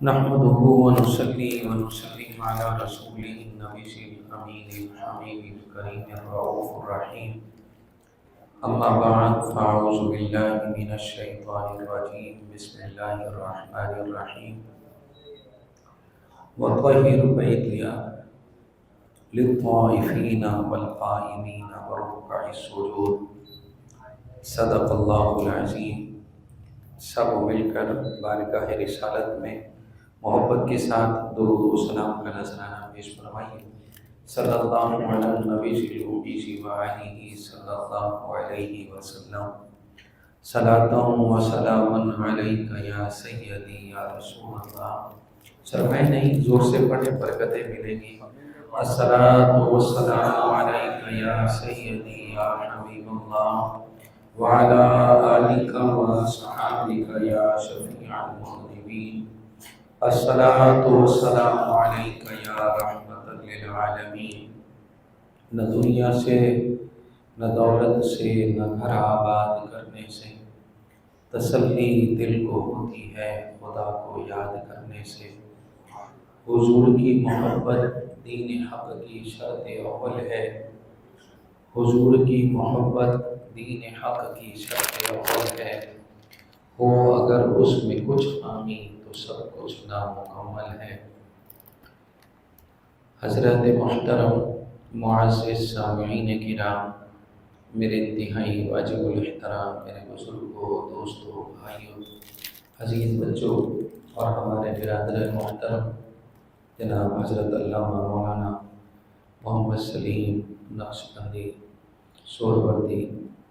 نحمده ونصلي ونسلم على رسوله النبي الأمين الحبيب الكريم الرؤوف الرحيم. أما بعد فأعوذ بالله من الشيطان الرجيم. بسم الله الرحمن الرحيم. وطهر بيتي للطائفين والقائمين والركع السجود. صدق اللہ العظیم. سب مل کر بارگاہ رسالت میں محبت کے ساتھ درود و سلام کا نذرانہ پیش فرمائیے. صلی اللہ علیہ نبی وآلہ صلی اللہ علیہ وسلم. صلاۃ و سلام علیک یا سیدی یا رسول اللہ. سرمائے نہیں، زور سے پڑھیں، برکتیں ملیں گی. الصلاۃ والسلام علیک یا سیدی یا حبیب اللہ وعلى آلك وصحابك يا شفيع المذنبين. الصلاة والسلام عليك يا رحمة للعالمين. نہ دنیا سے، نہ دولت سے، نہ گھر آباد کرنے سے تسلی دل کو ہوتی ہے خدا کو یاد کرنے سے. حضور کی محبت دین حق کی شرط اول ہے. حضور کی محبت دین حق کی شرط اول ہے. ہو اگر اس میں کچھ خامی تو سب کچھ نامکمل ہے. حضرت محترم معزز سامعین کرام، میرے انتہائی واجب الاحترام میرے بزرگوں، دوستوں، بھائیوں، عزیز بچوں اور ہمارے برادر محترم جناب حضرت علامہ مولانا محمد سلیم نقشبندی سہروردی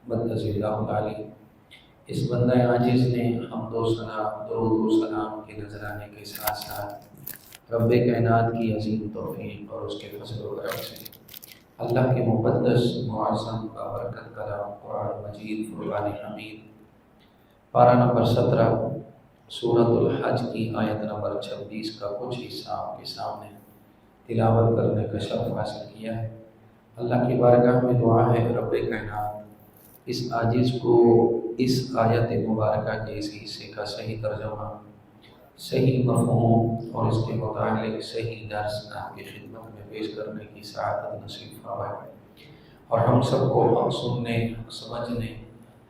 مدث اللہ علیہ، اس بندہ عاجز نے حمد و ثنا، درود و سلام کے نذرانے کے ساتھ ساتھ رب کائنات کی عظیم توفیق اور اس کے فضل و کرم سے اللہ کے مقدس معظم بابرکت کلام قرآن مجید فرقان حمید پارہ نمبر 17 سورۃ الحج کی آیت نمبر 26 کا کچھ حصہ آپ کے سامنے تلاوت کرنے کا شرف حاصل کیا ہے. اللہ کی بارگاہ میں دعا ہے رب کائنات اس عاجز کو اس آیت مبارکہ کے اس حصے کا صحیح ترجمہ، صحیح مفہوم اور اس کے متعلق صحیح درس آپ کی خدمت میں پیش کرنے کی سعادت نصیب فرمائے، اور ہم سب کو حق سننے، حق سمجھنے،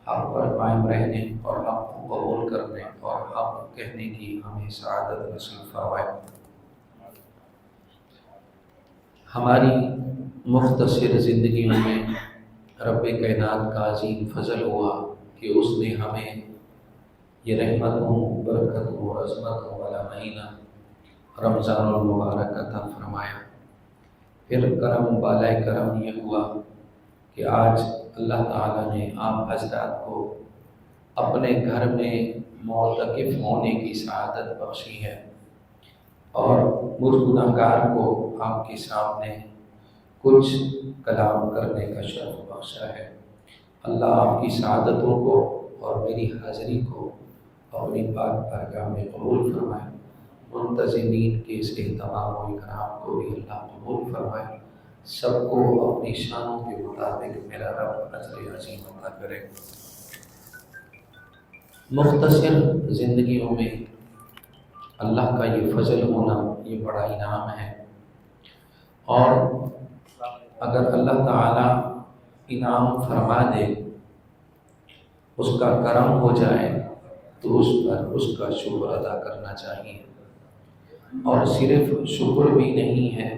حق پر قائم رہنے اور حق کو قبول کرنے اور حق کہنے کی ہمیں سعادت نصیب فرمائے. ہماری مختصر زندگیوں میں رب کائنات کا عظیم فضل ہوا کہ اس نے ہمیں یہ رحمتوں، برکتوں، عظمتوں والا مہینہ رمضان المبارک عطا فرمایا. پھر کرم بالائے کرم یہ ہوا کہ آج اللہ تعالیٰ نے آپ حضرات کو اپنے گھر میں معتکف ہونے کی سعادت بخشی ہے، اور مجھ گناہگار کو آپ کے سامنے کچھ کلام کرنے کا شرف بخشا ہے. اللہ آپ کی سعادتوں کو اور میری حاضری کو اپنی پاک بارگاہ میں قبول فرمائے. منتظمین کے اس اہتمام و اکرام کو بھی اللہ قبول فرمائے. سب کو اپنی شانوں کے مطابق میرا رب اجر عظیم عطا کرے. مختصر زندگیوں میں اللہ کا یہ فضل ہونا یہ بڑا انعام ہے، اور اگر اللہ تعالیٰ انعام فرما دے، اس کا کرم ہو جائے تو اس پر اس کا شکر ادا کرنا چاہیے. اور صرف شکر بھی نہیں ہے،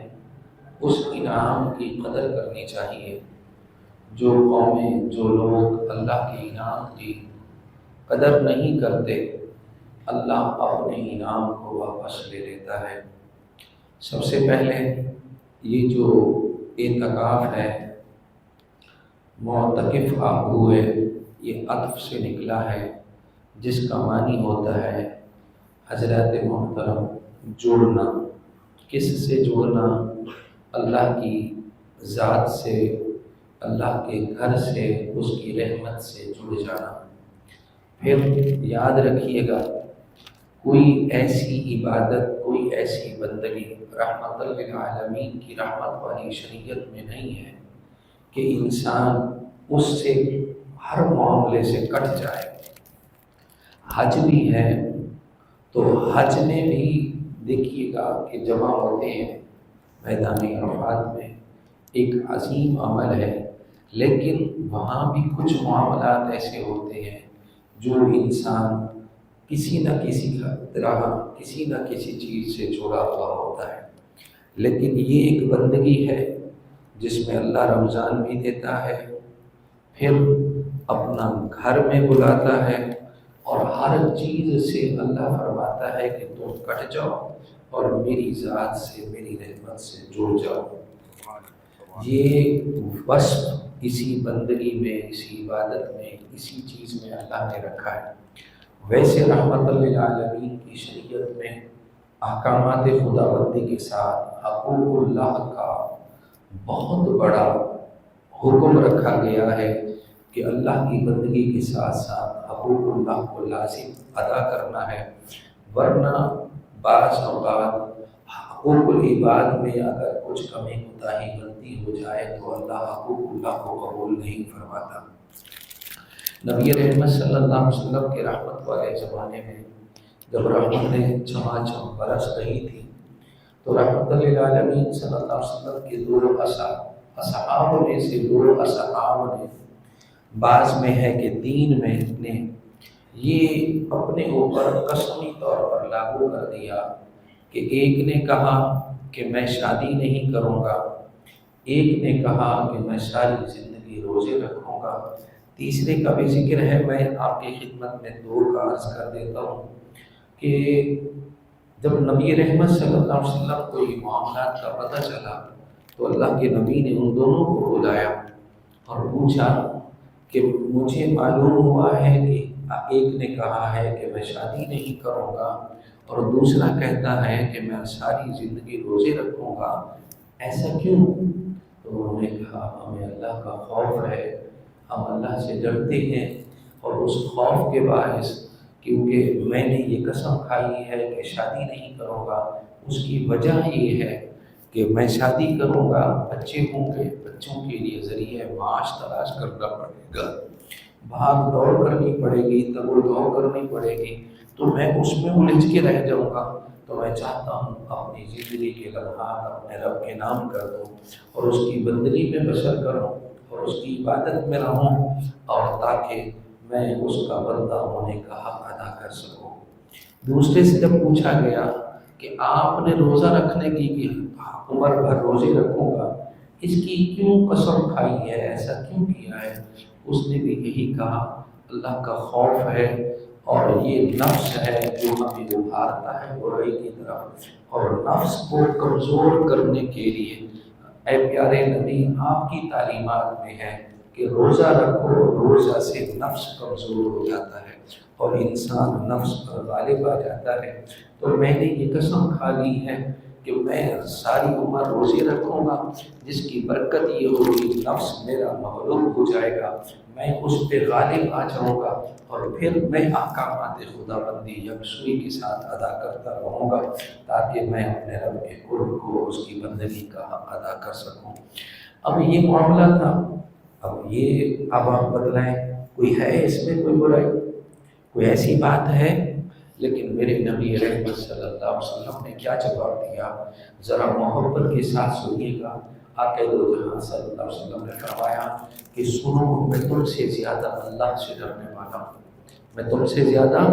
اس انعام کی قدر کرنی چاہیے. جو قومیں، جو لوگ اللہ کے انعام کی قدر نہیں کرتے، اللہ اپنے انعام کو واپس لے لیتا ہے. سب سے پہلے یہ جو اعتکاف ہے، معتکف آپ ہوئے، یہ عطف سے نکلا ہے جس کا معنی ہوتا ہے حضرت محترم جڑنا. کس سے جڑنا؟ اللہ کی ذات سے، اللہ کے گھر سے، اس کی رحمت سے جڑ جانا. پھر یاد رکھیے گا، کوئی ایسی عبادت، کوئی ایسی بندگی رحمت للعالمین کی رحمت والی شریعت میں نہیں ہے کہ انسان اس سے ہر معاملے سے کٹ جائے. حج بھی ہے تو حج میں بھی دیکھیے گا کہ جمع ہوتے ہیں میدان عرفات میں، ایک عظیم عمل ہے، لیکن وہاں بھی کچھ معاملات ایسے ہوتے ہیں جو انسان کسی نہ کسی طرح کسی نہ کسی چیز سے جڑا ہوا ہوتا ہے۔ لیکن یہ ایک بندگی ہے جس میں اللہ رمضان بھی دیتا ہے، پھر اپنا گھر میں بلاتا ہے، اور ہر چیز سے اللہ فرماتا ہے کہ تم کٹ جاؤ اور میری ذات سے، میری رحمت سے جڑ جاؤ۔ یہ وصف اسی بندگی میں، اسی عبادت میں، اسی چیز میں اللہ نے رکھا ہے۔ ویسے رحمت للعالمین کی شریعت میں احکامات خداوندی کے ساتھ حقوق اللہ کا بہت بڑا حکم رکھا گیا ہے کہ اللہ کی بندگی کے ساتھ ساتھ حقوق اللہ کو لازم ادا کرنا ہے، ورنہ بعض اوقات حقوق العباد میں اگر کچھ کمی کوتاہی غلطی ہو جائے تو اللہ حقوق اللہ کو قبول نہیں فرماتا۔ نبی رحمت صلی اللہ علیہ وسلم کے رحمت والے زمانے میں جب رحمتیں چماچم برس رہی تھی تو رحمت للعالمین صلی اللہ علیہ وسلم کے دو اصحاب میں سے دو اصحاب نے، بعض میں ہے کہ 3 میں نے یہ اپنے اوپر قسمی طور پر لاگو کر دیا کہ ایک نے کہا کہ میں شادی نہیں کروں گا، ایک نے کہا کہ میں ساری زندگی روزے رکھوں گا، تیسرے کا بھی ذکر ہے۔ میں آپ کی خدمت میں 2 کا عرض کر دیتا ہوں کہ جب نبی رحمت صلی اللہ علیہ وسلم کو یہ معاملات کا پتہ چلا تو اللہ کے نبی نے ان دونوں کو بلایا اور پوچھا کہ مجھے معلوم ہوا ہے کہ ایک نے کہا ہے کہ میں شادی نہیں کروں گا اور دوسرا کہتا ہے کہ میں ساری زندگی روزے رکھوں گا، ایسا کیوں؟ تو انہوں نے کہا ہمیں اللہ کا خوف ہے، ہم اللہ سے ڈرتے ہیں، اور اس خوف کے باعث کیونکہ میں نے یہ قسم کھائی ہے کہ شادی نہیں کروں گا، اس کی وجہ یہ ہے کہ میں شادی کروں گا، بچے ہوں گے، بچوں کے لیے ذریعہ معاش تلاش کرنا پڑے گا، بھاگ دوڑ کرنی پڑے گی، تگ و دو کرنی پڑے گی، تو میں اس میں الجھ کے رہ جاؤں گا۔ تو میں چاہتا ہوں اپنی زندگی کے لمحات اپنے رب کے نام کر دوں اور اس کی بندگی میں بسر کروں اور اس کی عبادت میں رہوں، اور تاکہ میں اس کا بندہ ہونے کا حق ادا کر سکوں۔ دوسرے سے جب پوچھا گیا کہ آپ نے روزہ رکھنے کی کہ عمر بھر روزے رکھوں گا، اس کی کیوں قسم کھائی ہے، ایسا کیوں کیا ہے؟ اس نے بھی یہی کہا اللہ کا خوف ہے، اور یہ نفس ہے جو ہمیں ابھارتا ہے برائی کی طرف، اور نفس کو کمزور کرنے کے لیے اے پیارے نبی آپ کی تعلیمات میں ہے کہ روزہ رکھو، روزہ سے نفس کمزور ہو جاتا ہے اور انسان نفس پر غالب آ جاتا ہے۔ تو میں نے یہ قسم کھا لی ہے کہ میں ساری عمر روزے رکھوں گا، جس کی برکت یہ ہوگی نفس میرا مغلوب ہو جائے گا، میں اس پہ غالب آ جاؤں گا، اور پھر میں احکامات خداوندی یکسوئی کے ساتھ ادا کرتا رہوں گا تاکہ میں اپنے رب کے قرب کو، اس کی بندگی کا حق ادا کر سکوں۔ اب یہ معاملہ تھا، اب آپ بتلائیں کوئی ہے اس میں کوئی برائی، کوئی ایسی بات ہے؟ لیکن میرے نبی رحمت صلی اللہ علیہ وسلم نے کیا جواب دیا، ذرا محبت کے ساتھ سنیے گا۔ آقا دو جہاں صلی اللہ علیہ وسلم نے فرمایا کہ سنو، میں تم سے زیادہ اللہ سے ڈرنے والا ہوں، میں تم سے زیادہ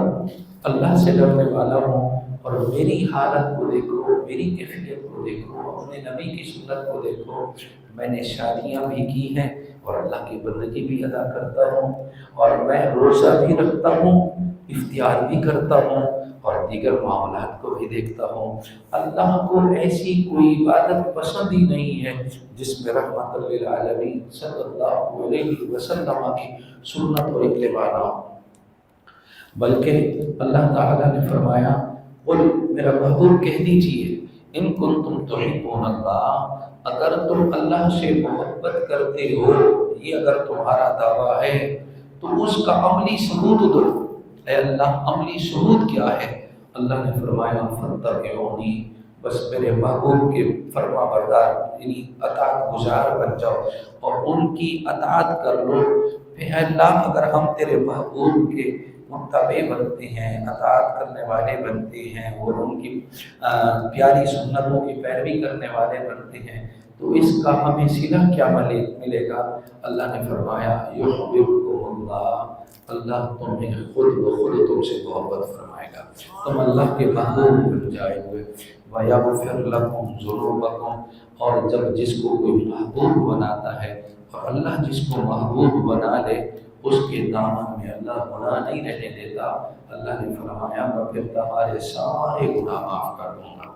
اللہ سے ڈرنے والا ہوں، اور میری حالت کو دیکھو، میری کیفیت کو دیکھو، اپنے نبی کی سنت کو دیکھو، میں نے شادیاں بھی کی ہیں اور اللہ کی بندگی بھی ادا کرتا ہوں، اور میں روزہ بھی رکھتا ہوں، اختیار بھی کرتا ہوں، اور دیگر معاملات کو بھی دیکھتا ہوں۔ اللہ کو ایسی کوئی عبادت پسند ہی نہیں ہے جس میں رحمت للعالمین صلی اللہ علیہ وسلم کی سنت اور اتباع نہ ہو، بلکہ اللہ تعالیٰ نے فرمایا قل، میرا محبوب کہہ دیجئے، ان کنتم تحبون اللہ، اگر تم اللہ سے محبت کرتے ہو، یہ اگر تمہارا دعویٰ ہے تو اس کا عملی ثبوت دو۔ اے اللہ عملی ثبوت کیا ہے؟ اللہ نے فرمایا فاتبعونی، بس میرے محبوب کے فرما بردار یعنی اطاعت گزار بن جاؤ اور ان کی اطاعت کر لو۔ اے اللہ اگر ہم تیرے محبوب کے متبع بنتے ہیں، اطاعت کرنے والے بنتے ہیں اور ان کی پیاری سنتوں کی پیروی کرنے والے بنتے ہیں، تو اس کا ہمیں صلہ کیا ملے گا؟ اللہ نے فرمایا یحببکم اللہ، اللہ تمہیں خود بخود تم سے محبت فرمائے گا، تم اللہ کے محبوب بن جائے ہوئے۔ وَيَغْفِرْ لَكُمْ ذُنُوبَكُمْ، اور جب جس کو کوئی محبوب بناتا ہے اور اللہ جس کو محبوب بنا لے اس کے دامن میں اللہ گناہ نہیں رہنے دیتا، اللہ نے فرمایا میں پھر تمہارے سارے گناہ معاف کر دوں گا۔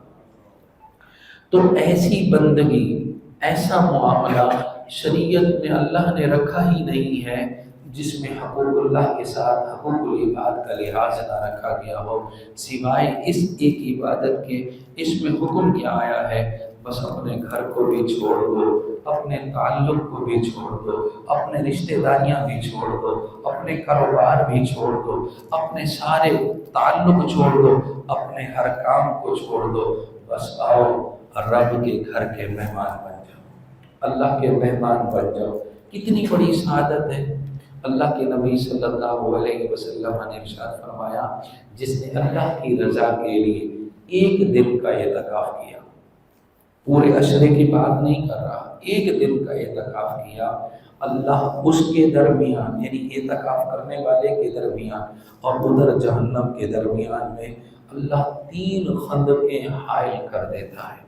تو ایسی بندگی، ایسا معاملہ شریعت میں اللہ نے رکھا ہی نہیں ہے جس میں حقوق اللہ کے ساتھ حقوق العباد کا لحاظ نہ رکھا گیا ہو، سوائے اس ایک عبادت کے۔ اس میں حکم کیا آیا ہے؟ بس اپنے گھر کو بھی چھوڑ دو، اپنے تعلق کو بھی چھوڑ دو، اپنے رشتہ داریاں بھی چھوڑ دو، اپنے کاروبار بھی چھوڑ دو، اپنے سارے تعلق چھوڑ دو، اپنے ہر کام کو چھوڑ دو، بس آؤ رب کے گھر کے مہمان بن جاؤ، اللہ کے مہمان بن جاؤ۔ کتنی بڑی سعادت ہے۔ اللہ کے نبی صلی اللہ علیہ وسلم نے ارشاد فرمایا جس نے اللہ کی رضا کے لیے ایک دن کا اعتکاف کیا، پورے عشرے کی بات نہیں کر رہا، ایک دن کا اعتکاف کیا، اللہ اس کے درمیان، یعنی اعتکاف کرنے والے کے درمیان اور ادھر جہنم کے درمیان میں اللہ 3 خندقیں حائل کر دیتا ہے۔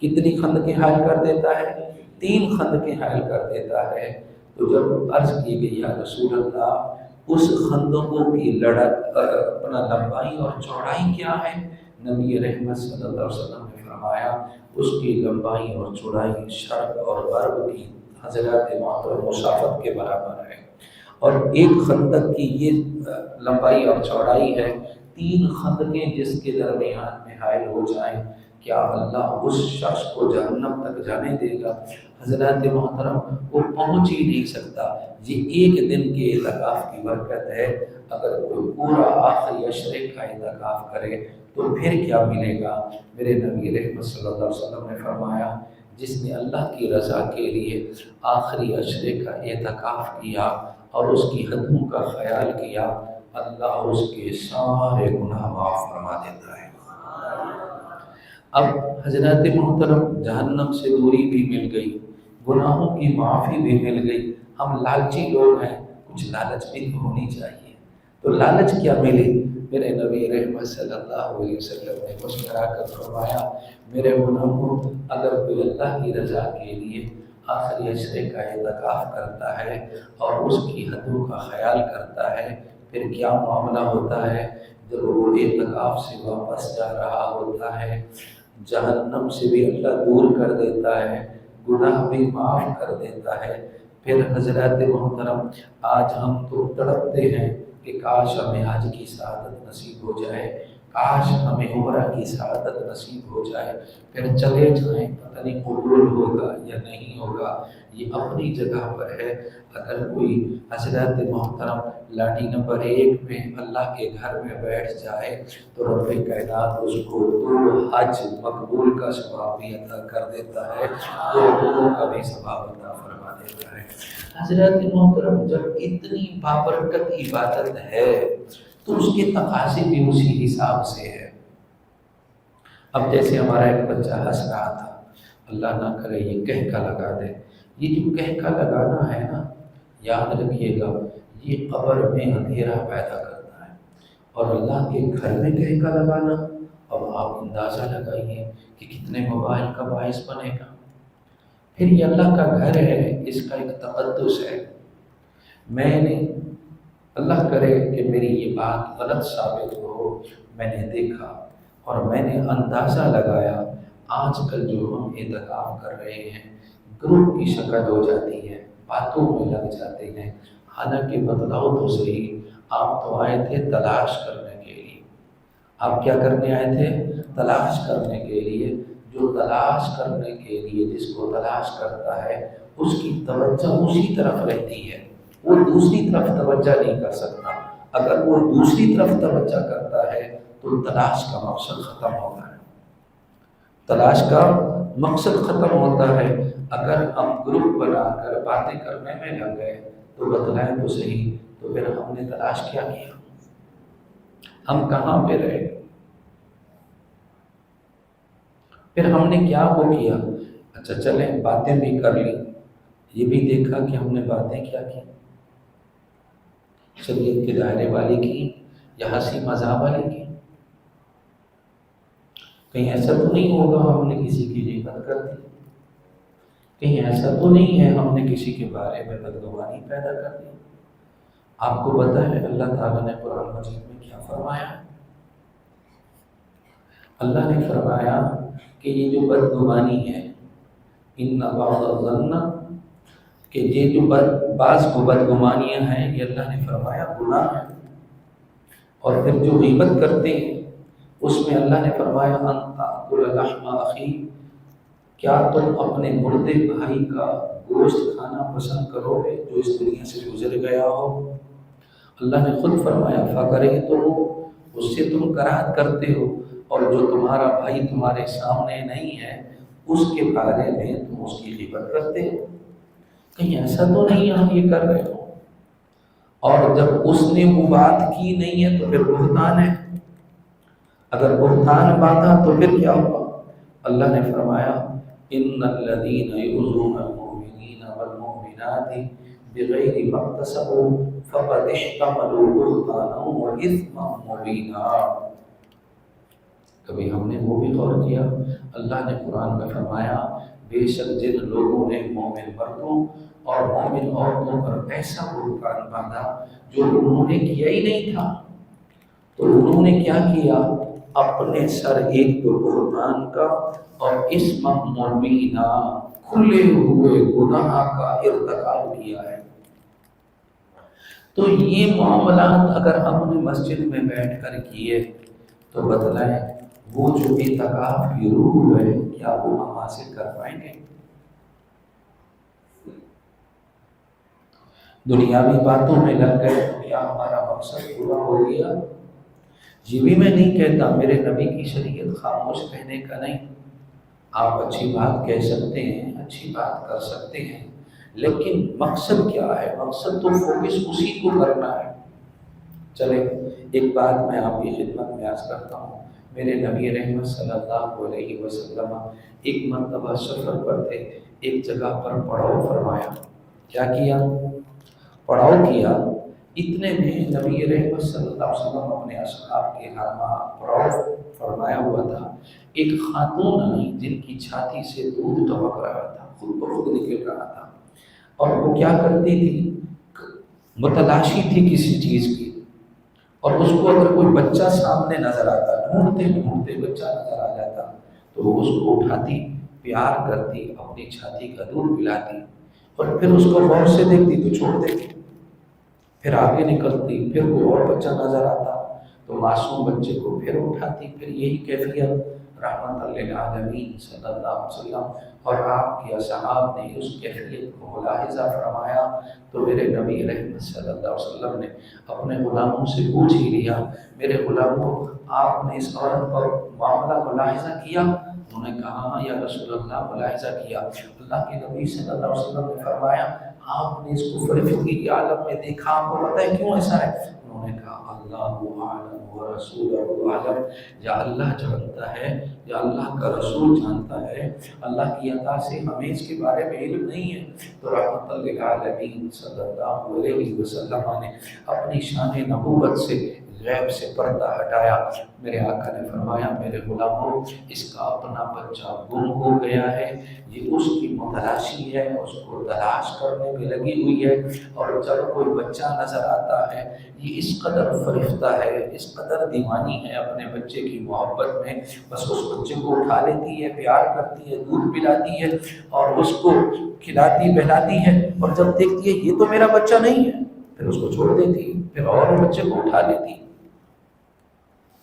کتنی خندقیں حائل کر دیتا ہے؟ 3 خندقیں حائل کر دیتا ہے۔ تو جب عرض کی گئی یا رسول اللہ اس خندقوں کی اپنا لمبائی اور چوڑائی کیا ہے؟ نبی رحمت صلی اللہ علیہ وسلم نے فرمایا اس کی لمبائی اور چوڑائی شرق اور غرب کی حضرات محترم مسافت کے برابر ہے، اور ایک خندق کی یہ لمبائی اور چوڑائی ہے۔ 3 خندقیں جس کے درمیان میں حائل ہو جائیں، کیا اللہ اس شخص کو جہنم تک جانے دے گا؟ حضرات محترم وہ پہنچ ہی نہیں سکتا۔ یہ ایک دن کے اعتکاف کی برکت ہے۔ اگر کوئی پورا آخری عشرے کا اعتکاف کرے تو پھر کیا ملے گا؟ میرے نبی رحمت صلی اللہ علیہ وسلم نے فرمایا جس نے اللہ کی رضا کے لیے آخری عشرے کا اعتکاف کیا اور اس کی حدوں کا خیال کیا، اللہ اس کے سارے گناہ معاف فرما دیتا ہے۔ اب حضرات محترم جہنم سے دوری بھی مل گئی، گناہوں کی معافی بھی مل گئی۔ ہم لالچی لوگ ہیں، کچھ لالچ بھی ہونی چاہیے۔ تو لالچ کیا ملے؟ میرے نبی رحمت صلی اللہ علیہ وسلم نے مسکرا کر فرمایا میرے گناہوں، اگر کوئی اللہ کی رضا کے لیے آخری عشرے کا اعتکاف کرتا ہے اور اس کی حدوں کا خیال کرتا ہے، پھر کیا معاملہ ہوتا ہے؟ جب وہ اعتکاف سے واپس جا رہا ہوتا ہے، جہنم سے بھی اللہ دور کر دیتا ہے، گناہ بھی معاف کر دیتا ہے۔ پھر حضرات محترم آج ہم تو تڑپتے ہیں کہ کاش ہمیں حج کی سعادت نصیب ہو جائے، کاش ہمیں عمرہ کی سعادت نصیب ہو جائے، پھر چلے جائیں، پتہ نہیں قبول ہوگا یا نہیں ہوگا۔ یہ اپنی جگہ پر ہے۔ اگر کوئی حضرات محترم لاٹھی نمبر 1 میں اللہ کے گھر میں بیٹھ جائے تو رب کائنات اس کو 2 حج مقبول کا ثواب بھی عطا کر دیتا ہے، 2 عمروں کا بھی ثواب عطا فرما دیتا ہے۔ حضرات محترم جب اتنی بابرکت عبادت ہے تو اس کے تقاضے بھی اسی حساب سے ہے۔ اب جیسے ہمارا ایک بچہ ہنس رہا تھا، اللہ نہ کرے یہ کہکا لگا دے، یہ جو کہکا لگانا ہے نا، یاد رکھیے گا یہ قبر میں اندھیرا پیدا کرتا ہے، اور اللہ کے گھر میں کہکا لگانا، اب آپ اندازہ لگائیے کہ کتنے موبائل کا باعث بنے گا۔ پھر یہ اللہ کا گھر ہے، اس کا ایک تقدس ہے۔ میں نے، اللہ کرے کہ میری یہ بات غلط ثابت ہو، میں نے دیکھا اور میں نے اندازہ لگایا، آج کل جو ہم اعتکاف کر رہے ہیں گروپ کی شکل ہو جاتی ہے، باتوں میں لگ جاتے ہیں، حالانکہ بتلاؤ تو صحیح، آپ تو آئے تھے تلاش کرنے کے لیے۔ آپ کیا کرنے آئے تھے؟ تلاش کرنے کے لیے۔ جو تلاش کرنے کے لیے جس کو تلاش کرتا ہے اس کی توجہ اسی طرف رہتی ہے، وہ دوسری طرف توجہ نہیں کر سکتا۔ اگر وہ دوسری طرف توجہ کرتا ہے تو تلاش کا مقصد ختم ہوتا ہے، تلاش کا مقصد ختم ہوتا ہے۔ اگر ہم گروپ بنا کر باتیں کرنے میں لگ گئے تو بتلائیں تو صحیح، تو پھر ہم نے تلاش کیا کیا؟ ہم کہاں پہ رہے؟ پھر ہم نے کیا وہ کیا؟ اچھا چلیں باتیں بھی کر لی، یہ بھی دیکھا کہ ہم نے باتیں کیا کی، شریعت کے دائرے والی کی یا ہنسی مذاق والی کی؟ کہیں ایسا تو نہیں ہوگا ہم نے کسی کی غیبت کر دی؟ کہیں ایسا تو نہیں ہے ہم نے کسی کے بارے میں بدگمانی پیدا کر دی؟ آپ کو پتہ ہے اللہ تعالیٰ نے قرآن مجید میں کیا فرمایا؟ اللہ نے فرمایا کہ یہ جو بدگمانی ہے، ان بعض الظن، کہ یہ جو بعض کو بدگمانیاں ہیں، یہ اللہ نے فرمایا گناہ ہے۔ اور پھر جو غیبت کرتے ہیں اس میں اللہ نے فرمایا ان تأکل لحم اخی، کیا تم اپنے مردے بھائی کا گوشت کھانا پسند کرو گے جو اس دنیا سے گزر گیا ہو؟ اللہ نے خود فرمایا فَكَرِهْتُمُوهُ، اس سے تم کراہت کرتے ہو، اور جو تمہارا بھائی تمہارے سامنے نہیں ہے اس کے بارے میں تم اس کی غیبت کرتے ہو۔ کہیں ایسا تو نہیں ہم یہ کر رہے ہو؟ اور جب اس نے وہ بات کی نہیں ہے تو پھر بہتان ہے۔ اگر بہتان باندھا تو پھر کیا ہوا؟ اللہ نے فرمایا ان الذین یؤذون المؤمنین والمؤمنات بغیر ما اکتسبوا فقد احتملوا بہتانا واثما مبینا۔ کبھی ہم نے وہ بھی غور کیا؟ اللہ نے قرآن میں فرمایا بے شک جن لوگوں نے مومن مردوں اور مومن عورتوں پر ایسا بہتان باندھا جو انہوں نے کیا ہی نہیں تھا، تو انہوں نے کیا کیا؟ اپنے سر ایک تو بہتان کا اور اسم مبینہ، کھلے ہوئے گناہ کا ارتکاب کیا ہے۔ تو یہ معاملات اگر ہم نے مسجد میں بیٹھ کر کیے تو بتلائیں وہ جو اعتکاف کی روح ہے کیا وہ ہم حاصل کر پائیں گے؟ دنیاوی باتوں میں لگ گئے تو کیا ہمارا مقصد پورا ہو گیا؟ یہ بھی میں نہیں کہتا میرے نبی کی شریعت خاموش کہنے کا نہیں، آپ اچھی بات کہہ سکتے ہیں، اچھی بات کر سکتے ہیں، لیکن مقصد کیا ہے؟ مقصد تو فوکس اسی کو کرنا ہے۔ چلے ایک بات میں آپ کی خدمت میں عرض کرتا ہوں، میرے نبی رحمت صلی اللہ علیہ وسلم ایک مرتبہ سفر پر تھے، ایک جگہ پر پڑاؤ فرمایا۔ کیا کیا؟ پڑاؤ کیا۔ اتنے میں نبی رحمت صلی اللہ علیہ وسلم اپنے اصحاب کے ہاں پڑاؤ فرمایا ہوا تھا، ایک خاتون آئی جن کی چھاتی سے دودھ ٹپک رہا تھا، خود بخود نکل رہا تھا، اور وہ کیا کرتی تھی؟ متلاشی تھی کسی چیز کی، اور اس کو اگر کوئی بچہ سامنے نظر آتا، ڈھونڈتے ڈھونڈتے بچہ نظر آ جاتا تو وہ اس کو اٹھاتی، پیار کرتی، اپنی چھاتی کا دودھ پلاتی، اور پھر اس کو غور سے دیکھتی تو چھوڑ دیتی، پھر آگے نکلتی، پھر کوئی اور بچہ نظر آتا تو معصوم بچے کو پھر اٹھاتی۔ پھر یہی کیفیت رحمت للعالمین صلی اللہ علیہ وسلم اور آپ کے اصحاب نے اس کیفیت کو ملاحظہ فرمایا تو میرے نبی رحمت صلی اللہ علیہ وسلم نے اپنے غلاموں سے پوچھ ہی لیا، میرے غلاموں آپ نے اس عورت پر معاملہ ملاحظہ کیا؟ انہوں نے کہا یا رسول اللہ ملاحظہ کیا۔ اللہ کے نبی صلی اللہ علیہ وسلم نے فرمایا آپ نے اس کو فرشتگی کے عالم میں دیکھا، آپ کو پتہ ہے کیوں ایسا ہے؟ انہوں نے کہا اللہ اعلم و رسول اعلم، یا اللہ جانتا ہے یا اللہ کا رسول جانتا ہے، اللہ کی عطا سے ہمیں اس کے بارے میں علم نہیں ہے۔ تو رحمت للعالمین صلی اللہ علیہ وسلم نے اپنی شان نبوت سے غیب سے پردہ ہٹایا۔ میرے آقا نے فرمایا میرے غلاموں اس کا اپنا بچہ گم ہو گیا ہے، یہ اس کی متلاشی ہے، اس کو تلاش کرنے میں لگی ہوئی ہے، اور جب کوئی بچہ نظر آتا ہے یہ اس قدر فرشتہ ہے، اس قدر دیوانی ہے اپنے بچے کی محبت میں، بس اس بچے کو اٹھا لیتی ہے، پیار کرتی ہے، دودھ پلاتی ہے اور اس کو کھلاتی بہلاتی ہے، اور جب دیکھتی ہے یہ تو میرا بچہ نہیں ہے پھر اس کو چھوڑ دیتی، پھر اور بچے کو اٹھا لیتی۔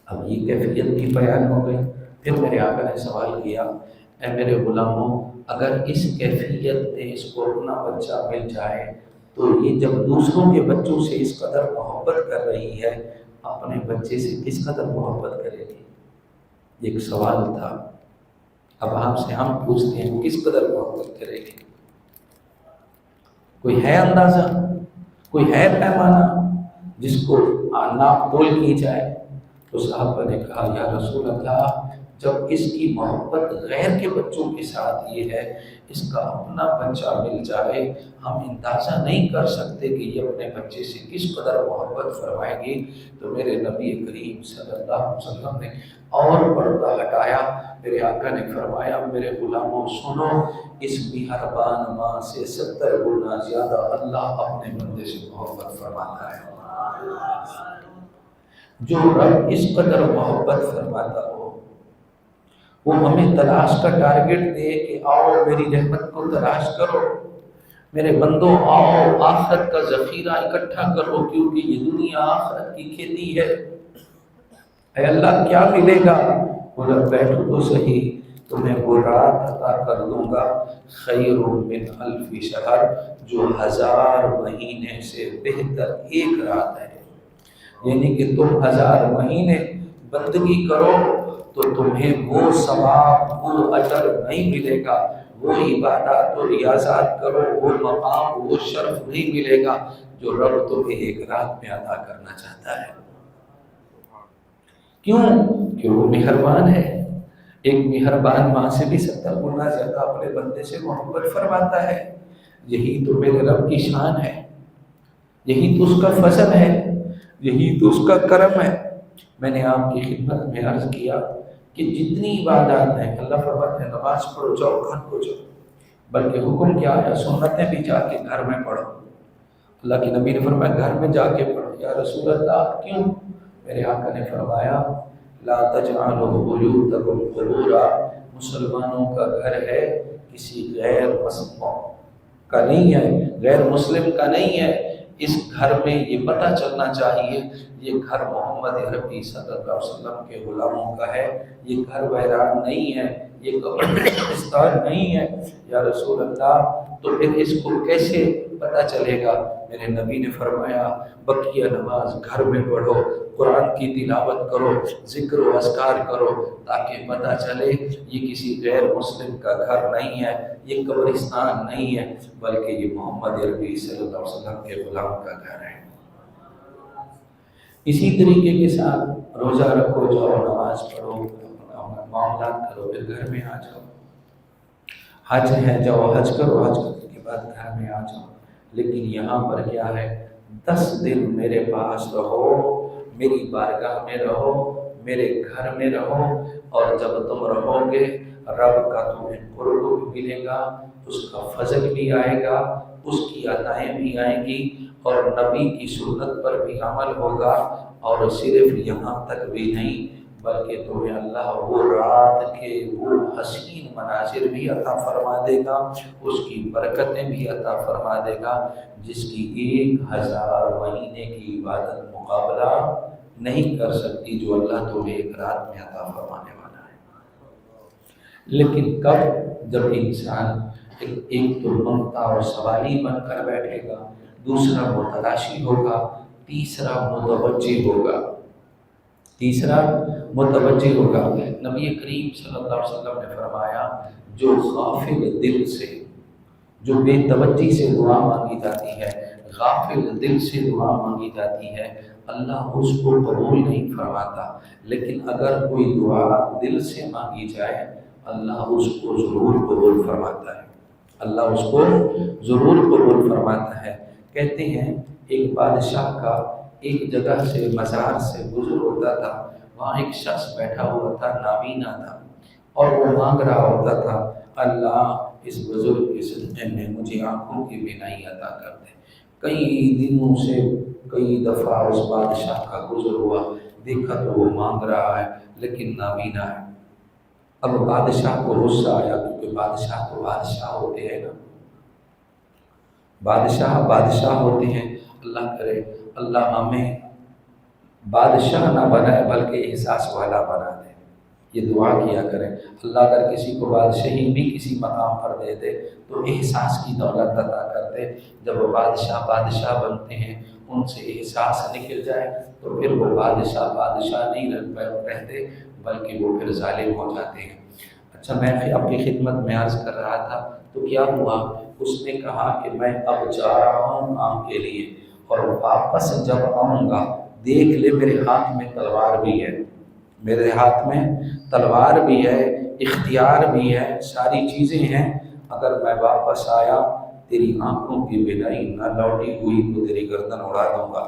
اب یہ کیفیت بھی بیان ہو گئی۔ پھر میرے آقا نے سوال کیا اے میرے غلاموں اگر اس کیفیت میں اس کو اپنا بچہ مل جائے تو یہ جب دوسروں کے بچوں سے اس قدر محبت کر رہی ہے اپنے بچے سے کس قدر محبت کرے گی؟ ایک سوال تھا، اب آپ سے ہم پوچھتے ہیں کس قدر محبت کرے گی؟ کوئی ہے اندازہ؟ کوئی ہے پیمانہ جس کو ناپ تول کی جائے؟ تو صحابہ نے کہا یا رسول اللہ، جب اس کی محبت غیر کے بچوں کے ساتھ یہ ہے، اس کا اپنا بچہ مل جائے، ہم اندازہ نہیں کر سکتے کہ یہ اپنے بچے سے کس قدر محبت فرمائے گی۔ تو میرے نبی کریم صلی اللہ علیہ وسلم نے اور پردہ ہٹایا، میرے آقا نے فرمایا میرے غلاموں سنو، اس مہربان ماں سے 70 گنا زیادہ اللہ اپنے بندے سے محبت فرماتا ہے۔ جو رب اس قدر محبت فرماتا ہو، وہ ہمیں تلاش کا ٹارگٹ دے کہ آؤ میری رحمت کو تلاش کرو، میرے بندوں آؤ آخرت کا ذخیرہ اکٹھا کرو، کیونکہ یہ دنیا آخرت کی کھیتی ہے۔ اے اللہ کیا ملے گا؟ بولا بیٹھو تو صحیح، تمہیں وہ رات عطا کر دوں گا خیر من 1000 شہر، جو 1000 مہینے سے بہتر ایک رات ہے۔ یعنی کہ تم 1000 مہینے بندگی کرو تو تمہیں وہ ثواب، وہ اجر نہیں ملے گا، وہ عبادات و ریاضات کرو، وہ مقام، وہ شرف نہیں ملے گا جو رب تمہیں ایک رات میں عطا کرنا چاہتا ہے۔ کیوں؟ کہ وہ مہربان ہے۔ ایک مہربان ماں سے بھی 70 گنا زیادہ اپنے بندے سے محبت فرماتا ہے۔ یہی تو میرے رب کی شان ہے، یہی تو اس کا فضل ہے، یہی تو اس کا کرم ہے۔ میں نے آپ کی خدمت میں عرض کیا کہ جتنی عبادات ہیں اللہ فرماتے ہیں نماز پڑھو جاؤ گھر کو جاؤ، بلکہ حکم کیا ہے سنتیں بھی جا کے گھر میں پڑھو۔ اللہ کے نبی نے فرمایا گھر میں جا کے پڑھو۔ یا رسول اللہ کیوں؟ میرے آقا نے فرمایا لا تجعلوا بیوتکم قبورا، مسلمانوں کا گھر ہے کسی غیر مسلم کا نہیں ہے، غیر مسلم کا نہیں ہے۔ اس گھر میں یہ پتہ چلنا چاہیے یہ گھر محمد عربی صلی اللہ علیہ وسلم کے غلاموں کا ہے، یہ گھر ویران نہیں ہے، یہ قبرستان نہیں ہے۔ یا رسول اللہ تو پھر اس کو کیسے پتہ چلے گا؟ میرے نبی نے فرمایا بقیہ نماز گھر میں پڑھو، قرآن کی تلاوت کرو، ذکر و اذکار کرو، تاکہ پتہ چلے یہ کسی غیر مسلم کا گھر نہیں ہے، یہ قبرستان نہیں ہے، بلکہ یہ محمد عربی صلی اللہ علیہ وسلم کے غلام کا گھر ہے۔ اسی طریقے کے ساتھ روزہ رکھو، جاؤ نماز پڑھو، معاملات کرو، پھر گھر میں آ جاؤ۔ حج ہے جاؤ حج کرو، حج کرنے کے بعد گھر میں آ جاؤ۔ لیکن یہاں پر کیا ہے 10 دن میرے پاس رہو، میری بارگاہ میں رہو، میرے گھر میں رہو، اور جب تم رہو گے رب کا تمہیں قرب بھی ملے گا، اس کا فضل بھی آئے گا، اس کی عطائیں بھی آئیں گی، اور نبی کی سنت پر بھی عمل ہوگا، اور صرف یہاں تک بھی نہیں بلکہ تمہیں اللہ وہ رات کے وہ حسین مناظر بھی عطا فرما دے گا، اس کی برکتیں بھی عطا فرما دے گا، جس کی 1000 مہینے کی عبادت مقابلہ نہیں کر سکتی، جو اللہ تمہیں ایک رات میں عطا فرمانے والا ہے۔ لیکن کب؟ جب انسان ایک تو منگتا اور سوالی بن کر بیٹھے گا، دوسرا متلاشی ہوگا، تیسرا متوجہ ہوگا، تیسرا متوجہ ہوگا۔ نبی کریم صلی اللہ علیہ وسلم نے فرمایا جو غافل دل سے، جو بے توجہی سے دعا مانگی جاتی ہے، غافل دل سے دعا مانگی جاتی ہے، اللہ اس کو قبول نہیں فرماتا، لیکن اگر کوئی دعا دل سے مانگی جائے اللہ اس کو ضرور قبول فرماتا ہے، اللہ اس کو ضرور قبول فرماتا ہے۔ کہتے ہیں ایک بادشاہ کا ایک جگہ سے مزار سے گزر ہوتا تھا، وہاں ایک شخص بیٹھا ہوا تھا، نابینا تھا، اور وہ مانگ رہا ہوتا تھا اللہ اس بزرگ کے صدقے میں مجھے آنکھوں کی بینائی عطا کر دے۔ کئی دنوں سے کئی دفعہ اس بادشاہ کا گزر ہوا، دیکھا تو وہ مانگ رہا ہے لیکن نابینا ہے۔ اب بادشاہ کو غصہ آیا، کیونکہ بادشاہ تو بادشاہ ہوتے ہیں نا، بادشاہ ہوتے ہیں۔ اللہ کرے اللہ ہمیں بادشاہ نہ بنائے بلکہ احساس والا بنا دے، یہ دعا کیا کریں۔ اللہ اگر کسی کو بادشاہی بھی کسی مقام پر دے دے تو احساس کی دولت عطا کر دے۔ جب وہ بادشاہ بنتے ہیں ان سے احساس نکل جائے تو پھر وہ بادشاہ نہیں رہتے بلکہ وہ پھر ظالم ہو جاتے ہیں۔ اچھا میں اپنی خدمت میں عرض کر رہا تھا تو کیا ہوا، اس نے کہا کہ میں اب جا رہا ہوں کام کے لیے، اور واپس جب آؤں گا دیکھ لے میرے ہاتھ میں تلوار بھی ہے۔ میرے ہاتھ میں تلوار بھی ہے، اختیار بھی ہے، ساری چیزیں ہیں، اگر میں واپس آیا تیری آنکھوں کی بینائی نہ لوٹی ہوئی تو تیری گردن اڑا دوں گا۔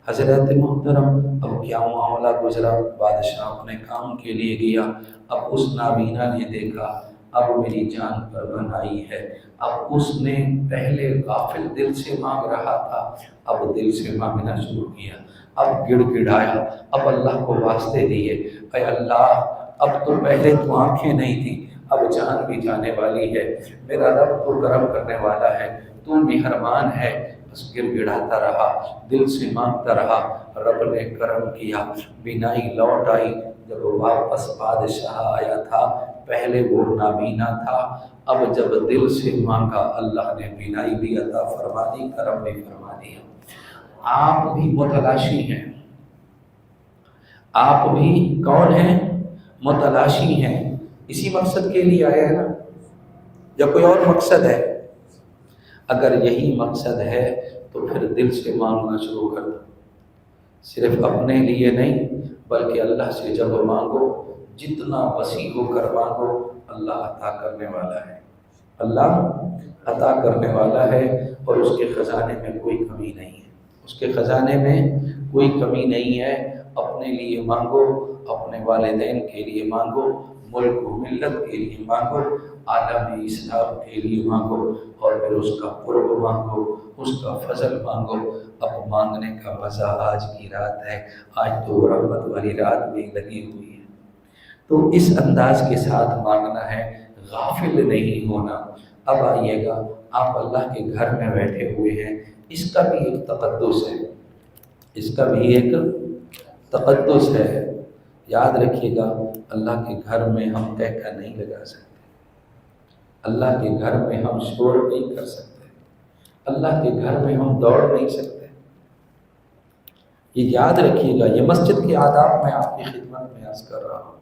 حضرت محترم اب کیا معاملہ گزرا، بادشاہ اپنے کام کے لیے گیا، اب اس نابینا نے دیکھا اب میری جان پر بنائی ہے، اب اس نے پہلے غافل دل سے مانگ رہا تھا، اب دل سے مانگنا شروع کیا، اب گڑ گڑایا، اب اللہ کو واسطے دیے، اے اللہ اب تو پہلے تو آنکھیں نہیں تھیں، اب جان بھی جانے والی ہے، میرا رب تو کرم کرنے والا ہے، تو مہربان ہے۔ بس گڑ گڑاتا رہا، دل سے مانگتا رہا، رب نے کرم کیا، بینائی لوٹ آئی۔ جب واپس بادشاہ آیا تھا پہلے وہ نابینا تھا، اب جب دل سے مانگا اللہ نے بینائی بھی عطا فرما دی، کرم بھی فرما دیا۔ آپ بھی متلاشی ہیں، آپ بھی کون ہیں؟ متلاشی ہیں۔ اسی مقصد کے لیے آئے ہیں نا، یا کوئی اور مقصد ہے؟ اگر یہی مقصد ہے تو پھر دل سے مانگنا شروع کر دو، صرف اپنے لیے نہیں بلکہ اللہ سے جب مانگو جتنا وسیع ہو کر مانگو، اللہ عطا کرنے والا ہے، اللہ عطا کرنے والا ہے، اور اس کے خزانے میں کوئی کمی نہیں ہے، اس کے خزانے میں کوئی کمی نہیں ہے۔ اپنے لیے مانگو، اپنے والدین کے لیے مانگو، ملک و ملت کے لیے مانگو، عالم اسلام کے لیے مانگو، اور پھر اس کا قرب مانگو، اس کا فضل مانگو۔ اب مانگنے کا مزہ آج کی رات ہے، آج تو رحمت والی رات بھی لگی ہوئی ہے، تو اس انداز کے ساتھ مانگنا ہے، غافل نہیں ہونا۔ اب آئیے گا، آپ اللہ کے گھر میں بیٹھے ہوئے ہیں، اس کا بھی ایک تقدس ہے، اس کا بھی ایک تقدس ہے۔ یاد رکھیے گا، اللہ کے گھر میں ہم ٹیکا نہیں لگا سکتے، اللہ کے گھر میں ہم شور نہیں کر سکتے، اللہ کے گھر میں ہم دوڑ نہیں سکتے۔ یہ یاد رکھیے گا، یہ مسجد کے آداب میں آپ کی خدمت میں عرض کر رہا ہوں۔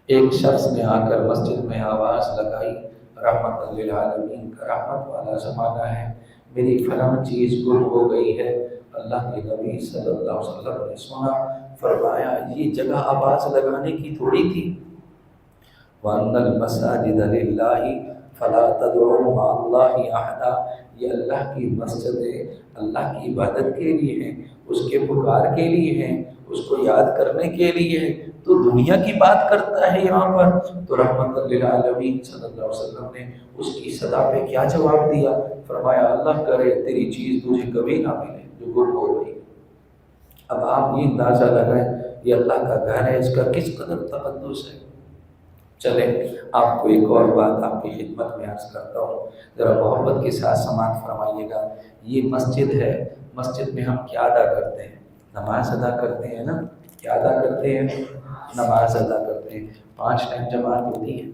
ایک شخص نے آ کر مسجد میں آواز لگائی، رحمت للعالمین کا رحمت والا زمانہ ہے، میری فلاں چیز گم ہو گئی ہے۔ اللہ کے نبی صلی اللہ علیہ وسلم نے سنا، فرمایا یہ جگہ آواز لگانے کی تھوڑی تھی، وَأَنَّ الْمَسَاجِدَ لِلَّهِ فَلَا تَدْعُوا مَعَ اللَّهِ أَحَدًا، یہ اللہ کی مسجدیں اللہ کی عبادت کے لیے ہیں، اس کے پکار کے لیے ہیں، اس کو یاد کرنے کے لیے ہیں، تو دنیا کی بات کرتا ہے یہاں پر۔ تو رحمت للعالمین صلی اللہ علیہ وسلم نے اس کی صدا پہ کیا جواب دیا؟ فرمایا اللہ کرے تیری چیز تجھے کبھی نہ ملے جو گم ہو گئی۔ اب آپ یہ اندازہ لگائیں، یہ اللہ کا گھر ہے، اس کا کس قدر تقدس ہے۔ چلیں آپ کو ایک اور بات آپ کی خدمت میں عرض کرتا ہوں، ذرا محبت کے ساتھ سماعت فرمائیے گا۔ یہ مسجد ہے، مسجد میں ہم کیا ادا کرتے ہیں؟ نماز ادا کرتے ہیں نا، کیا ادا کرتے ہیں؟ نماز ادا کرتے ہیں، 5 ٹائم جماعت ہوتی ہے۔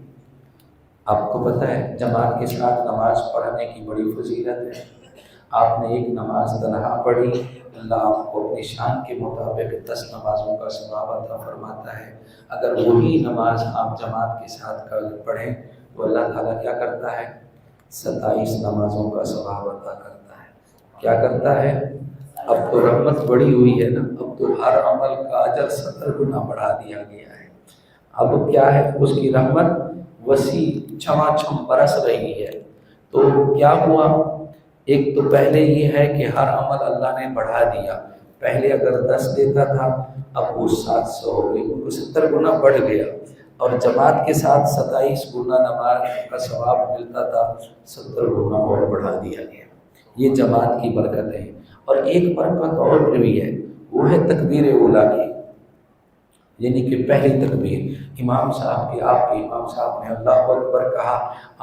آپ کو پتہ ہے جماعت کے ساتھ نماز پڑھنے کی بڑی فضیلت ہے۔ آپ نے ایک نماز تنہا پڑھی، اللہ آپ کو اپنی شان کے مطابق 10 نمازوں کا ثواب عطا فرماتا ہے۔ اگر وہی نماز آپ جماعت کے ساتھ پڑھیں تو اللہ تعالیٰ کیا کرتا ہے؟ 27 نمازوں کا ثواب عطا کرتا ہے۔ کیا کرتا ہے؟ اب تو رحمت بڑی ہوئی ہے نا، اب تو ہر عمل کا اجر 70 گنا بڑھا دیا گیا ہے۔ اب کیا ہے؟ اس کی رحمت وسیع چھما چھم برس رہی ہے۔ تو کیا ہوا؟ ایک تو پہلے یہ ہے کہ ہر عمل اللہ نے بڑھا دیا، پہلے اگر 10 دیتا تھا اب وہ 700 ہو گئی، وہ 70 گنا بڑھ گیا، اور جماعت کے ساتھ 27 گنا نماز کا ثواب ملتا تھا، 70 گنا اور بڑھا دیا گیا۔ یہ جماعت کی برکت ہے۔ اور ایک برکت اور بھی ہے، وہ ہے تکبیر اولیٰ کی، یعنی کہ پہلی تکبیر۔ امام صاحب کے آپ کے امام صاحب نے اللہ اکبر کہا،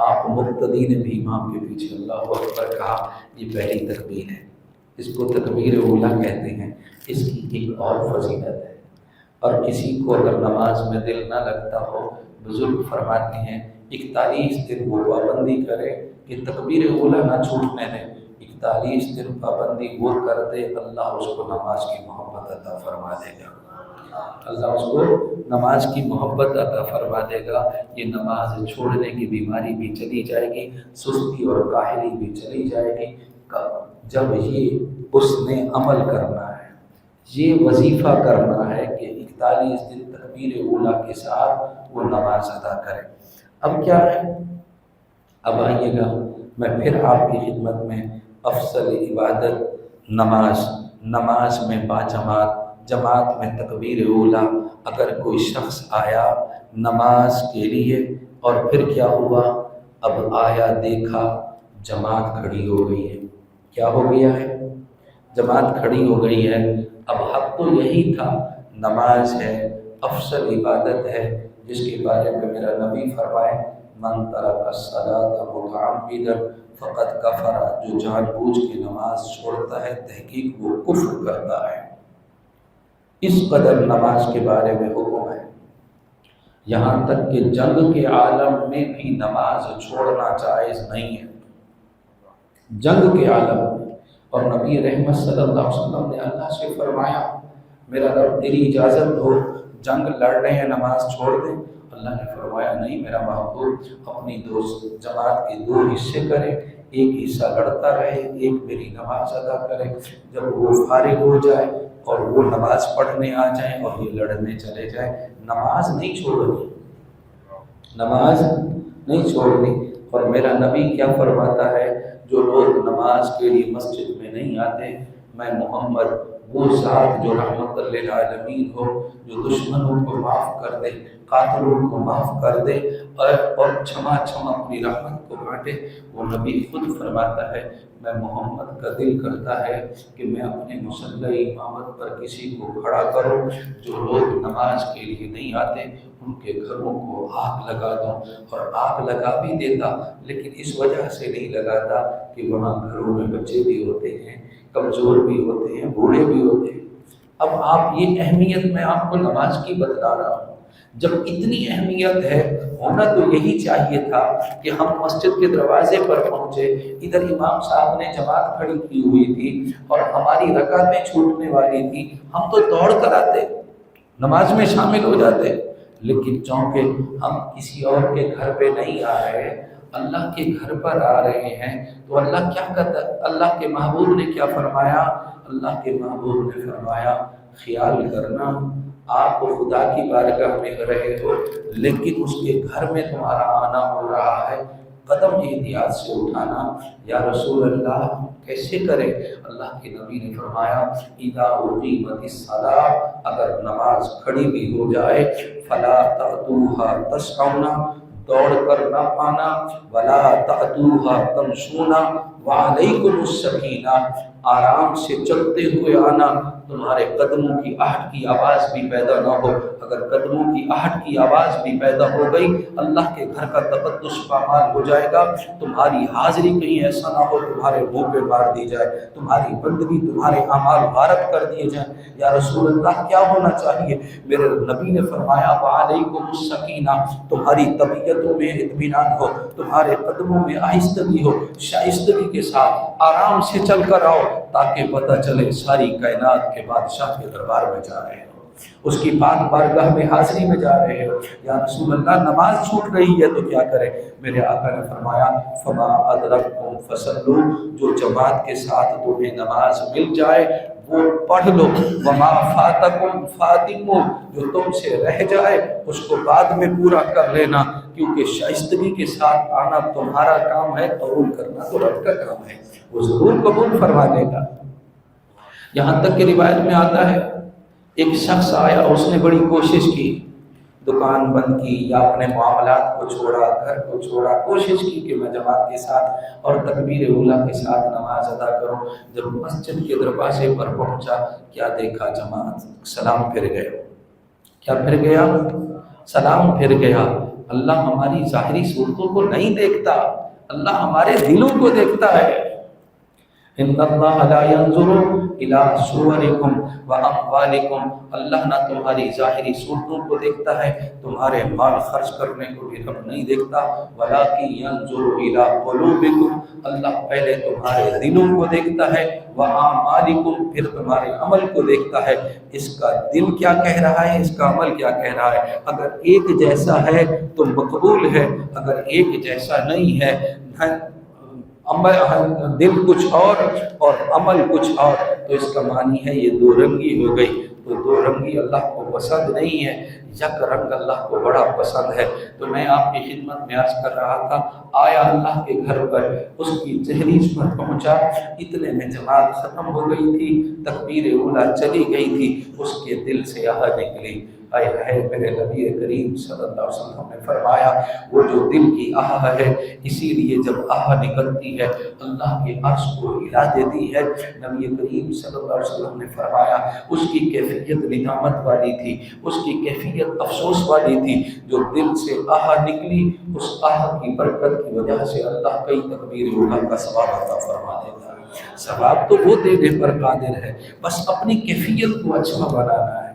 آپ مقتدی نے بھی امام کے پیچھے اللہ اکبر کہا، یہ پہلی تکبیر ہے، اس کو تکبیر اولیٰ کہتے ہیں۔ اس کی ایک اور فضیلت ہے، اور کسی کو اگر نماز میں دل نہ لگتا ہو، بزرگ فرماتے ہیں 41 دن وہ پابندی کرے کہ تکبیر اولیٰ نہ چھوٹنے دیں، 41 دن پابندی وہ کر دے، اللہ اس کو نماز کی محبت عطا فرما دے گا، اللہ اس کو نماز کی محبت عطا فرما دے گا۔ یہ نماز چھوڑنے کی بیماری بھی چلی جائے گی، سستی اور کاہلی بھی چلی جائے گی، جب یہ اس نے عمل کرنا ہے، یہ وظیفہ کرنا ہے کہ 41 دن تکبیر تکبیر اولا کے ساتھ وہ نماز ادا کرے۔ اب کیا ہے، اب آئیے گا میں پھر آپ کی خدمت میں افضل عبادت نماز میں جماعت میں تکبیر اولا، اگر کوئی شخص آیا نماز کے لیے اور پھر کیا ہوا، اب آیا دیکھا جماعت کھڑی ہو گئی ہے، کیا ہو گیا ہے، جماعت کھڑی ہو گئی ہے۔ اب حق تو یہی تھا، نماز ہے، افضل عبادت ہے، جس کے بارے میں میرا نبی فرمائے من ترک الصلاۃ متعمدا فقد کفر، جو جان بوجھ کے نماز چھوڑتا ہے تحقیق وہ کفر کرتا ہے۔ اس قدر نماز کے بارے میں حکم ہے، یہاں تک کہ جنگ کے عالم میں بھی نماز چھوڑنا جائز نہیں ہے، جنگ کے عالم میں۔ اور نبی رحمت صلی اللہ علیہ وسلم نے اللہ سے فرمایا میرا رب تیری اجازت ہو، جنگ لڑ رہے ہیں نماز چھوڑ دیں؟ اللہ نے فرمایا نہیں میرا محبوب، اپنی جماعت کے دو حصے کرے، ایک حصہ لڑتا رہے، ایک میری نماز ادا کرے، جب وہ فارغ ہو جائے اور وہ نماز پڑھنے آ جائیں اور یہ لڑنے چلے جائیں، نماز نہیں چھوڑنی، نماز نہیں چھوڑنی۔ اور میرا نبی کیا فرماتا ہے، جو لوگ نماز کے لیے مسجد میں نہیں آتے، میں محمد وہ ذات جو رحمت للعالمین ہو، جو دشمنوں کو معاف کر دے، قاتلوں کو معاف کر دے اور چھما اپنی رحمت کو بانٹے، وہ نبی خود فرماتا ہے میں محمد کا دل کرتا ہے کہ میں اپنے مصلی امامت پر کسی کو کھڑا کروں، جو لوگ نماز کے لیے نہیں آتے ان کے گھروں کو آگ لگا دوں، اور آگ لگا بھی دیتا لیکن اس وجہ سے نہیں لگاتا کہ وہاں گھروں میں بچے بھی ہوتے ہیں، کمزور بھی ہوتے ہیں، بوڑھے بھی ہوتے ہیں۔ اب آپ یہ اہمیت میں آپ کو نماز کی بتلا رہا ہوں، جب اتنی اہمیت ہے ہونا تو یہی چاہیے تھا کہ ہم مسجد کے دروازے پر پہنچے، ادھر امام صاحب نے جماعت کھڑی کی ہوئی تھی اور ہماری رکعتیں چھوٹنے والی تھی، ہم تو دوڑ کر آتے، نماز میں شامل ہو جاتے، لیکن چونکہ ہم کسی اور کے گھر پہ نہیں آ رہے، اللہ کے گھر پر آ رہے ہیں، تو اللہ کیا کرتا ہے، اللہ کے محبوب نے کیا فرمایا، اللہ کے محبوب نے فرمایا خیال کرنا آپ خدا کی بارگاہ میں رہے ہو لیکن اس کے گھر میں تمہارا آنا ہو رہا ہے، قدم احتیاط سے اٹھانا۔ یا رسول اللہ کیسے کریں؟ اللہ کے نبی نے فرمایا اذا اقیمت الصلاۃ، اگر نماز کھڑی بھی ہو جائے فلا تأتوها تسعونا، دوڑ کر نہ پانا، ولا تأتوها تمشونا وعلیکم السکینہ، آرام سے چلتے ہوئے آنا، تمہارے قدموں کی آہٹ کی آواز بھی پیدا نہ ہو، اگر قدموں کی آہٹ کی آواز بھی پیدا ہو گئی اللہ کے گھر کا تقدس پامال ہو جائے گا، تمہاری حاضری کہیں ایسا نہ ہو تمہارے منہ پہ مار دی جائے، تمہاری بندگی تمہارے اعمال غارت کر دیے جائیں۔ یا رسول اللہ کیا ہونا چاہیے؟ میرے نبی نے فرمایا وعلیکم السکینہ، تمہاری طبیعتوں میں اطمینان ہو، تمہارے قدموں میں آہستگی ہو، شائستگی کے ساتھ آرام سے چل کر آؤ تاکہ پتہ چلے ساری کائنات کے بادشاہ کے دربار میں جا رہے ہو، اس کی پاک بارگاہ میں حاضری میں جا رہے ہو۔ یا رسول اللہ نماز چھوٹ رہی ہے تو کیا کرے؟ میرے آقا نے فرمایا فما ادرکتم فصلوا، جو جماعت کے ساتھ تمہیں نماز مل جائے وہ پڑھ لو، وما فاتکم فاتموا، جو تم سے رہ جائے اس کو بعد میں پورا کر لینا، کیونکہ شائستگی کے ساتھ آنا تمہارا کام ہے، قبول کرنا تو رب کا کام ہے، وہ ضرور قبول فرما دے گا۔ یہاں تک کہ روایت میں آتا ہے ایک شخص آیا، اس نے بڑی کوشش کی، دکان بند کی یا اپنے معاملات کو چھوڑا، گھر کو چھوڑا، کوشش کی کہ میں جماعت کے ساتھ اور تکبیر اولا کے ساتھ نماز ادا کروں۔ جب مسجد کے دروازے پر پہنچا کیا دیکھا، جماعت سلام پھر گیا، کیا پھر گیا؟ سلام پھر گیا۔ اللہ ہماری ظاہری صورتوں کو نہیں دیکھتا، اللہ ہمارے دلوں کو دیکھتا ہے۔ ان اللہ لا ينظر الى صورکم واموالکم، اللہ نہ تمہاری ظاہری صورتوں کو دیکھتا ہے، تمہارے مال خرچ کرنے کو بھی رب نہیں دیکھتا، ولکن ينظر الى قلوبکم، اللہ پہلے تمہارے دلوں کو دیکھتا ہے، واعمالکم، پھر تمہارے عمل کو دیکھتا ہے، اس کا دل کیا کہہ رہا ہے، اس کا عمل کیا کہہ رہا ہے۔ اگر ایک جیسا ہے تو مقبول ہے، اگر ایک جیسا نہیں ہے، دل کچھ اور عمل کچھ اور، تو اس کا معنی ہے یہ دو رنگی ہو گئی۔ تو دو رنگی اللہ کو پسند نہیں ہے، یک رنگ اللہ کو بڑا پسند ہے۔ تو میں آپ کی خدمت میں عرض کر رہا تھا، آیا اللہ کے گھر پر، اس کی دہلیز پر پہنچا، اتنے میں جماعت ختم ہو گئی تھی، تکبیر اولیٰ چلی گئی تھی، اس کے دل سے آہ نکلی، اے ہے میرے نبی کریم صلی اللہ علیہ وسلم نے فرمایا وہ جو دل کی آہ ہے، اسی لیے جب آہ نکلتی ہے اللہ کے عرش کو ہلا دیتی ہے۔ نبی کریم صلی اللہ علیہ وسلم نے فرمایا اس کی کیفیت ندامت والی تھی، اس کی کیفیت افسوس والی تھی، جو دل سے آہ نکلی، اس آہ کی برکت کی وجہ سے اللہ کئی تکبیر اولیٰ کا ثواب عطا فرما دیتا ہے۔ ثواب تو وہ دینے پر قادر ہے، بس اپنی کیفیت کو اچھا بنانا ہے۔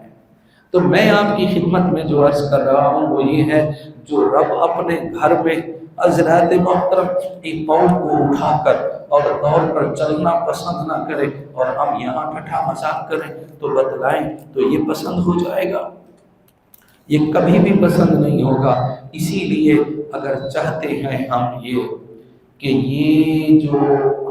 تو میں آپ کی خدمت میں جو عرض کر رہا ہوں وہ یہ ہے، جو رب اپنے گھر میں حضرات محترم ایک پاؤں کو اٹھا کر اور دوڑ کر چلنا پسند نہ کرے اور ہم یہاں ٹھٹھا مذاق کریں تو بتلائیں تو یہ پسند ہو جائے گا؟ یہ کبھی بھی پسند نہیں ہوگا۔ اسی لیے اگر چاہتے ہیں ہم کہ یہ جو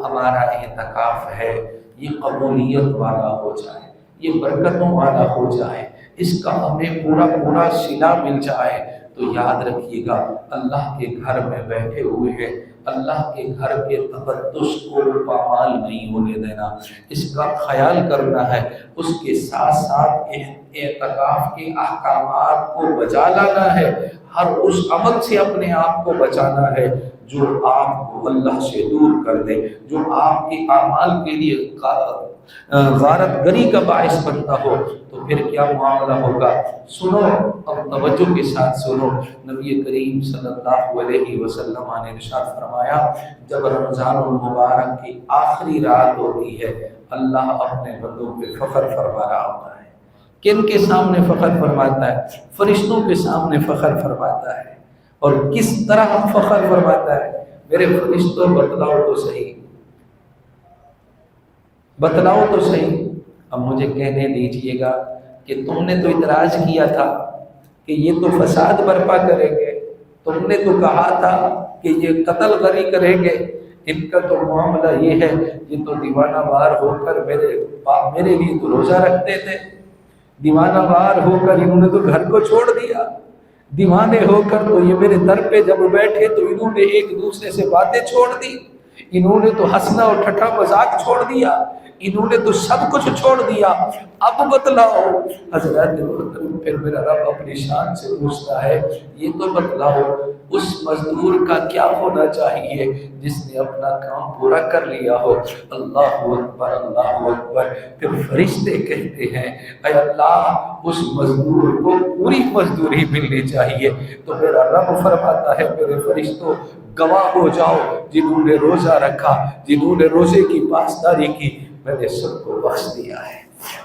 ہمارا اعتکاف ہے یہ قبولیت والا ہو جائے، یہ برکتوں والا ہو جائے، اس کا ہمیں پورا صلہ مل جائے، تو یاد رکھیے گا اللہ کے گھر میں بیٹھے ہوئے ہیں، اللہ کے گھر کے تقدس کو پامال نہیں ہونے دینا، اس کا خیال کرنا ہے، اس کے ساتھ ساتھ اعتکاف کے احکامات کو بجا لانا ہے، ہر اس عمل سے اپنے آپ کو بچانا ہے جو آپ کو اللہ سے دور کر دے، جو آپ کے اعمال کے لیے غارت گری کا باعث بنتا ہو، تو پھر کیا معاملہ ہوگا؟ سنو، اب توجہ کے ساتھ سنو۔ نبی کریم صلی اللہ علیہ وسلم نے ارشاد فرمایا جب رمضان المبارک کی آخری رات ہوتی ہے اللہ اپنے بندوں پہ فخر فرما رہا ہوتا ہے۔ کن کے سامنے فخر فرماتا ہے؟ فرشتوں کے سامنے فخر فرماتا ہے۔ اور کس طرح فخر فرماتا ہے؟ میرے فرشتوں بتلاؤ تو صحیح، بتلاؤ تو صحیح۔ اب مجھے کہنے دیجئے گا کہ تم نے تو اعتراض کیا تھا کہ یہ تو فساد برپا کریں گے، تم نے تو کہا تھا کہ یہ قتل غری کریں گے، ان کا تو معاملہ یہ ہے، یہ تو دیوانہ وار ہو کر میرے لیے تو روزہ رکھتے تھے، دیوانہ وار ہو کر انہوں نے تو گھر کو چھوڑ دیا، دیوانے ہو کر تو یہ میرے در پہ جب بیٹھے تو انہوں نے ایک دوسرے سے باتیں چھوڑ دی، انہوں نے تو ہنسنا اور ٹھٹھا مذاق چھوڑ دیا، انہوں نے تو سب کچھ چھوڑ دیا، اب بتلاؤ۔ حضرات پھر میرا رب اپنی شان سے پوچھتا ہے یہ تو بتلاؤ اس مزدور کا کیا ہونا چاہیے جس نے اپنا کام پورا کر لیا ہو؟ اللہ اکبر، اللہ اکبر۔ پھر فرشتے کہتے ہیں اے اللہ اس مزدور کو پوری مزدوری ملنی چاہیے، تو میرا رب فرماتا ہے میرے فرشتوں گواہ ہو جاؤ، جنہوں نے روزہ رکھا، جنہوں نے روزے کی پاسداری کی، میں نے سب کو بخش دیا ہے۔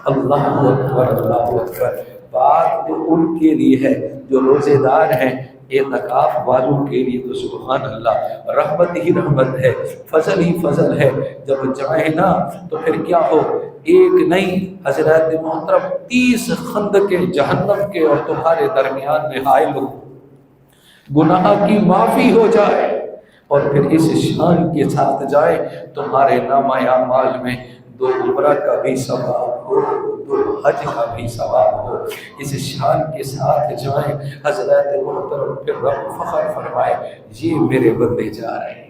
اللہ اکبر، اللہ اکبر۔ بات تو ان کے لیے ہے جو روزے دار ہیں، اعتکاف والوں کے لیے تو سبحان اللہ رحمت ہی رحمت ہے، فضل ہی فضل ہے۔ جب جائیں نا تو پھر کیا ہو، ایک نہیں حضرات محترم 30 خندقیں جہنم کے اور تمہارے درمیان میں حائل ہو، گناہ کی معافی ہو جائے، اور پھر اس شان کے ساتھ جائے تمہارے نامہ اعمال میں 2 عمرہ کا بھی ثواب ہو، 2 حج کا بھی ثواب ہو، اس شان کے ساتھ جائیں حضرات محترم، پھر رب فخر فرمائے یہ میرے بندے جا رہے ہیں۔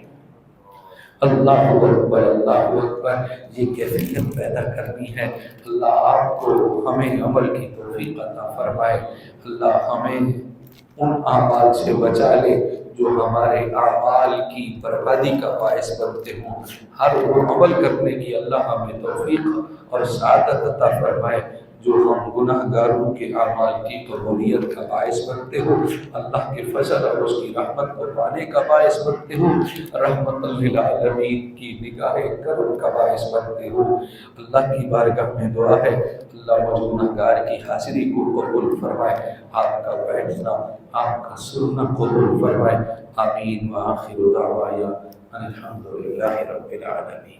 اللہ اکبر، اللہ اکبر۔ یہ کیفیت پیدا کرنی ہے۔ اللہ آپ کو ہمیں عمل کی توفیق عطا فرمائے، اللہ ہمیں ان اعمال سے بچا لے جو ہمارے اعمال کی بربادی کا باعث بنتے ہوں، ہر وہ عمل کرنے کی اللہ ہمیں توفیق اور سعادت عطا فرمائے جو ہم گناہ گاروں کے اعمال کی قبولیت کا باعث بنتے ہو، اللہ کے فضل اور اس کی رحمت کو پانے کا باعث بنتے ہو، رحمت للعالمین کی نگاہ کرم کا باعث بنتے ہو۔ اللہ کی بارگاہ میں دعا ہے اللہ مجھ گناہ گار کی حاضری کو قبول فرمائے، آپ کا بیٹھنا، آپ کا سننا قبول فرمائے۔ آمین وآخر دعوانا الحمدللہ رب العالمین۔